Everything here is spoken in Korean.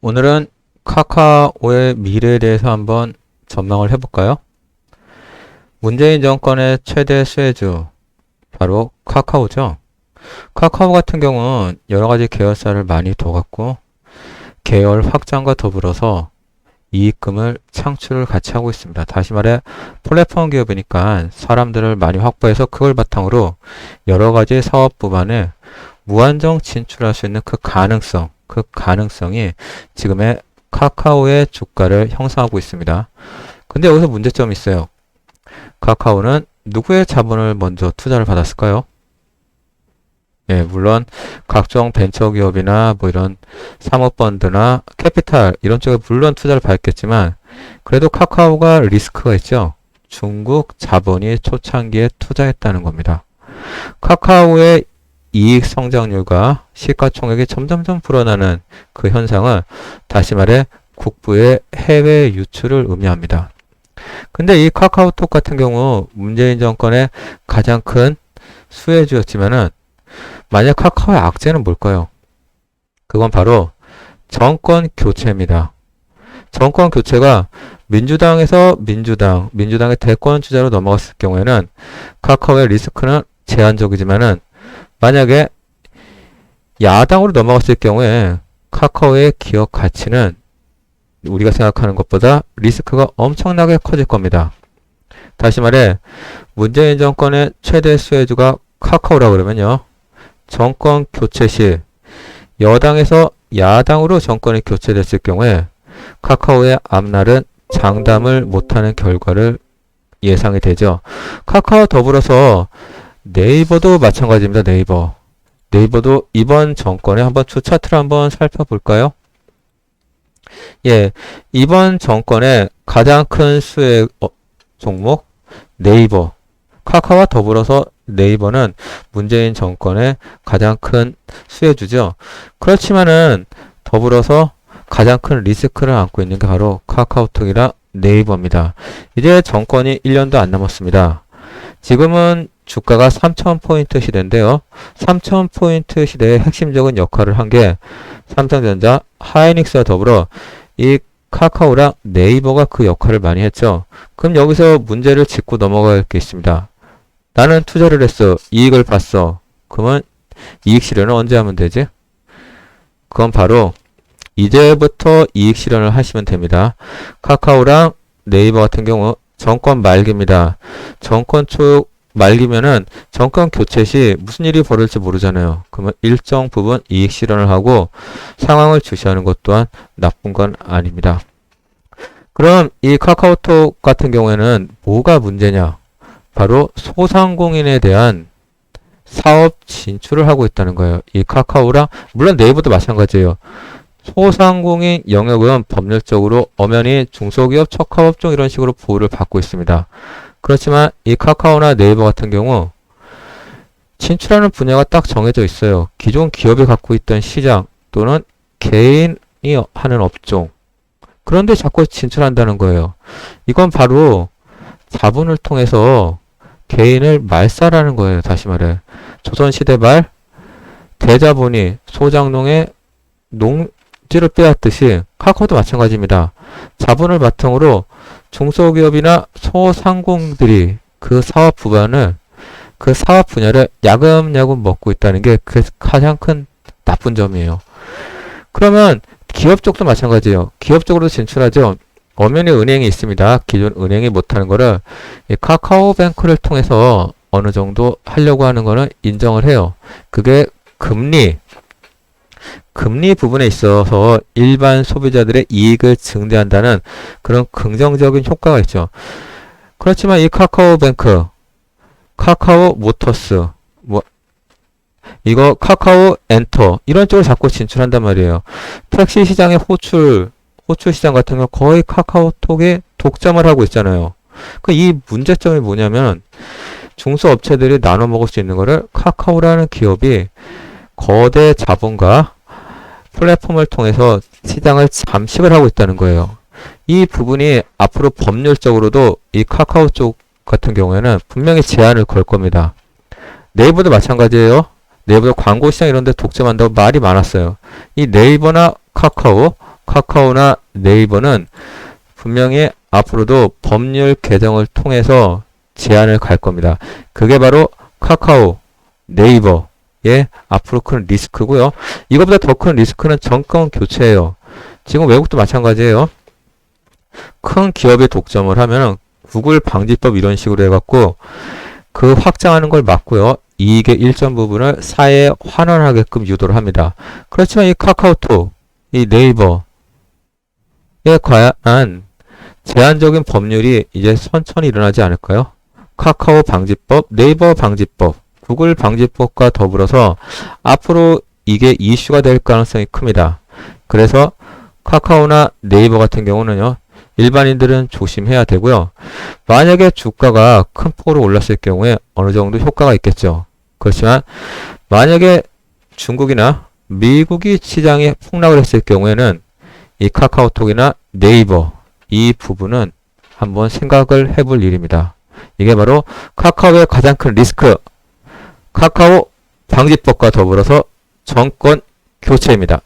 오늘은 카카오의 미래에 대해서 한번 전망을 해볼까요? 문재인 정권의 최대 수혜주, 바로 카카오죠. 카카오 같은 경우는 여러 가지 계열사를 많이 둬갖고 계열 확장과 더불어서 이익금을 창출을 같이 하고 있습니다. 다시 말해 플랫폼 기업이니까 사람들을 많이 확보해서 그걸 바탕으로 여러 가지 사업 부분에 무한정 진출할 수 있는 그 가능성이 지금의 카카오의 주가를 형성하고 있습니다. 근데 여기서 문제점이 있어요. 카카오는 누구의 자본을 먼저 투자를 받았을까요? 예, 물론 각종 벤처기업이나 뭐 이런 사모펀드나 캐피탈 이런 쪽에 물론 투자를 받았겠지만 그래도 카카오가 리스크가 있죠. 중국 자본이 초창기에 투자했다는 겁니다. 카카오의 이익 성장률과 시가총액이 점점점 불어나는 그 현상은 다시 말해 국부의 해외 유출을 의미합니다. 근데 이 카카오톡 같은 경우 문재인 정권의 가장 큰 수혜주였지만은 만약 카카오의 악재는 뭘까요? 그건 바로 정권 교체입니다. 정권 교체가 민주당에서 민주당의 대권 주자로 넘어갔을 경우에는 카카오의 리스크는 제한적이지만은 만약에 야당으로 넘어갔을 경우에 카카오의 기업 가치는 우리가 생각하는 것보다 리스크가 엄청나게 커질 겁니다. 다시 말해 문재인 정권의 최대 수혜주가 카카오라고 그러면요. 정권 교체 시 여당에서 야당으로 정권이 교체됐을 경우에 카카오의 앞날은 장담을 못하는 결과를 예상이 되죠. 카카오 더불어서 네이버도 마찬가지입니다. 네이버도 이번 정권에 한번 주 차트를 한번 살펴볼까요? 예, 이번 정권의 가장 큰 수혜 종목 네이버, 카카오와 더불어서 네이버는 문재인 정권의 가장 큰 수혜주죠. 그렇지만은 더불어서 가장 큰 리스크를 안고 있는 게 바로 카카오톡이랑 네이버입니다. 이제 정권이 1년도 안 남았습니다. 지금은 주가가 3,000포인트 시대인데요. 3,000포인트 시대의 핵심적인 역할을 한 게 삼성전자, 하이닉스와 더불어 이 카카오랑 네이버가 그 역할을 많이 했죠. 그럼 여기서 문제를 짚고 넘어갈 게 있습니다. 나는 투자를 했어. 이익을 봤어. 그러면 이익 실현을 언제 하면 되지? 그건 바로 이제부터 이익 실현을 하시면 됩니다. 카카오랑 네이버 같은 경우 정권 말기입니다. 정권 쪽 말기면은 정권 교체 시 무슨 일이 벌어질지 모르잖아요. 그러면 일정 부분 이익 실현을 하고 상황을 주시하는 것 또한 나쁜 건 아닙니다. 그럼 이 카카오톡 같은 경우에는 뭐가 문제냐? 바로 소상공인에 대한 사업 진출을 하고 있다는 거예요. 이 카카오랑 물론 네이버도 마찬가지예요. 소상공인 영역은 법률적으로 엄연히 중소기업, 척화업종 이런 식으로 보호를 받고 있습니다. 그렇지만 이 카카오나 네이버 같은 경우 진출하는 분야가 딱 정해져 있어요. 기존 기업이 갖고 있던 시장 또는 개인이 하는 업종. 그런데 자꾸 진출한다는 거예요. 이건 바로 자본을 통해서 개인을 말살하는 거예요. 다시 말해. 조선시대 말 대자본이 소장농의 농지를 빼앗듯이 카카오도 마찬가지입니다. 자본을 바탕으로 중소기업이나 소상공들이 그 사업 분야를 야금야금 먹고 있다는 게 그 가장 큰 나쁜 점이에요. 그러면 기업 쪽도 마찬가지예요. 기업 쪽으로 진출하죠. 엄연히 은행이 있습니다. 기존 은행이 못하는 거를 이 카카오뱅크를 통해서 어느 정도 하려고 하는 거는 인정을 해요. 그게 금리 부분에 있어서 일반 소비자들의 이익을 증대한다는 그런 긍정적인 효과가 있죠. 그렇지만 이 카카오뱅크, 카카오 모터스, 이거 카카오 엔터 이런 쪽으로 자꾸 진출한단 말이에요. 택시 시장의 호출 시장 같은 경우 거의 카카오톡에 독점을 하고 있잖아요. 이 문제점이 뭐냐면 중소업체들이 나눠 먹을 수 있는 거를 카카오라는 기업이 거대 자본과 플랫폼을 통해서 시장을 잠식을 하고 있다는 거예요. 이 부분이 앞으로 법률적으로도 이 카카오 쪽 같은 경우에는 분명히 제한을 걸 겁니다. 네이버도 마찬가지예요. 네이버도 광고 시장 이런 데 독점한다고 말이 많았어요. 이 네이버나 카카오 카카오나 네이버는 분명히 앞으로도 법률 개정을 통해서 제한을 갈 겁니다. 그게 바로 카카오, 네이버의 앞으로 큰 리스크고요. 이것보다 더 큰 리스크는 정권 교체예요. 지금 외국도 마찬가지예요. 큰 기업이 독점을 하면 구글 방지법 이런 식으로 해갖고 그 확장하는 걸 막고요. 이익의 일정 부분을 사회에 환원하게끔 유도를 합니다. 그렇지만 이 카카오톡, 이 네이버에 관한 제한적인 법률이 이제 천천히 일어나지 않을까요? 카카오 방지법, 네이버 방지법, 구글 방지법과 더불어서 앞으로 이게 이슈가 될 가능성이 큽니다. 그래서 카카오나 네이버 같은 경우는요. 일반인들은 조심해야 되고요. 만약에 주가가 큰 폭으로 올랐을 경우에 어느 정도 효과가 있겠죠. 그렇지만 만약에 중국이나 미국이 시장에 폭락을 했을 경우에는 이 카카오톡이나 네이버 이 부분은 한번 생각을 해볼 일입니다. 이게 바로 카카오의 가장 큰 리스크, 카카오 방지법과 더불어서 정권 교체입니다.